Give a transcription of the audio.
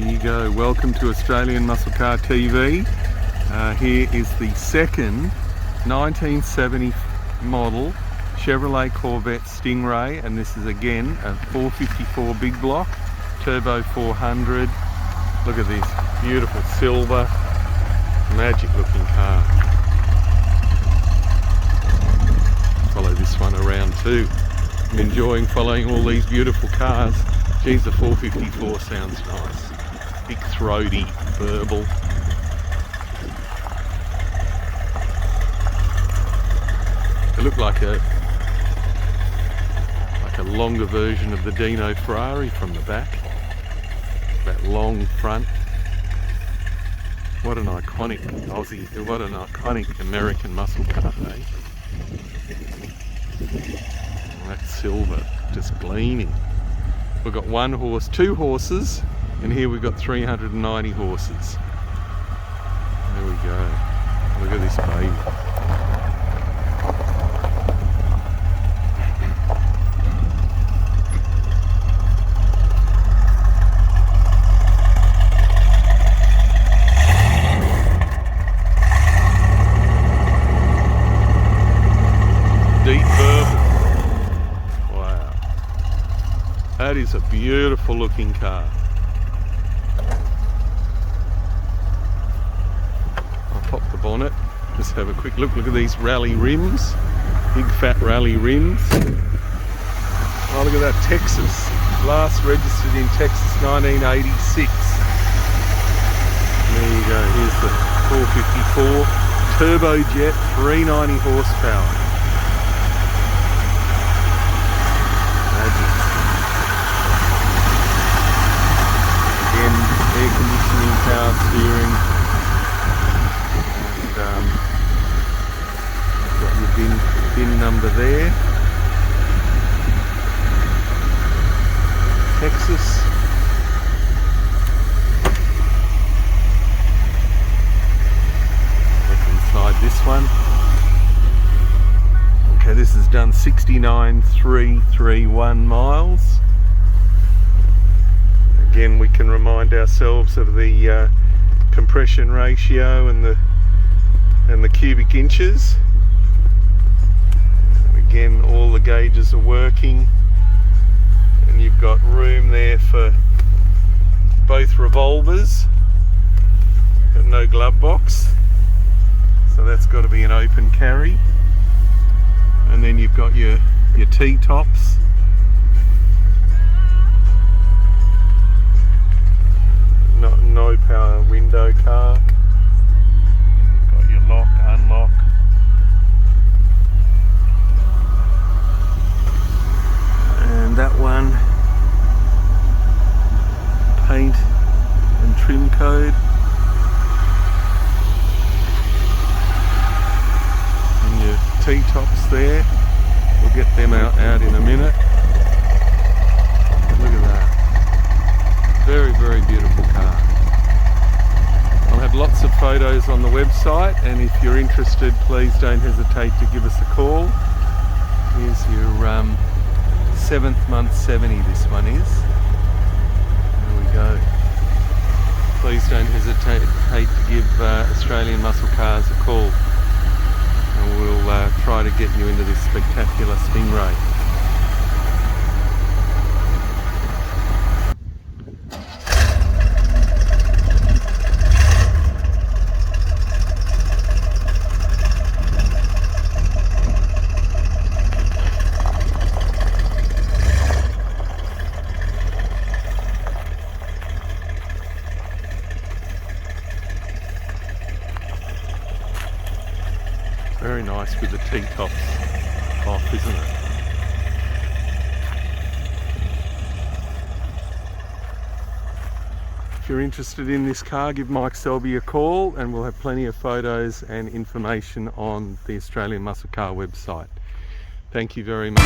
Here you go. Welcome to Australian Muscle Car TV. Here is the second 1970 model Chevrolet Corvette Stingray, and this is again a 454 big block turbo 400. Look at this beautiful silver, magic looking car. Follow this one around too. I'm enjoying following all these beautiful cars. Geez, the 454 sounds nice. Big throaty verbal. They look like a longer version of the Dino Ferrari from the back. That long front. What an iconic Aussie, what an iconic American muscle car, eh? That silver, just gleaming. We've got one horse, two horses, and here we've got 390 horses. There we go. Look at this baby. Deep purple. Wow. That is a beautiful looking car. I'll pop the bonnet, just have a quick look. Look at these rally rims. Big fat rally rims. Oh, look at that, Texas. Last registered in Texas, 1986. There you go, here's the 454 turbojet, 390 horsepower. Again, air conditioning, power steering, and got your VIN number there. Texas. Look inside this one. Okay, this has done 69,331 miles. Again, we can remind ourselves of the compression ratio and the cubic inches. Again, all the gauges are working, and you've got room there for both revolvers. Got no glove box, so that's got to be an open carry. And then you've got your T-tops. No power window car. You've got your lock, unlock. And that one, paint and trim code. And your T-tops there. We'll get them out in a minute. Look at that. Very, very beautiful car. I'll have lots of photos on the website, and if you're interested, please don't hesitate to give us a call. Here's your 7th month 70, this one is. There we go. Please don't hesitate to give Australian Muscle Cars a call, and we'll try to get you into this spectacular Stingray. Very nice with the T-tops off, isn't it? If you're interested in this car, give Mike Selby a call, and we'll have plenty of photos and information on the Australian Muscle Car website. Thank you very much.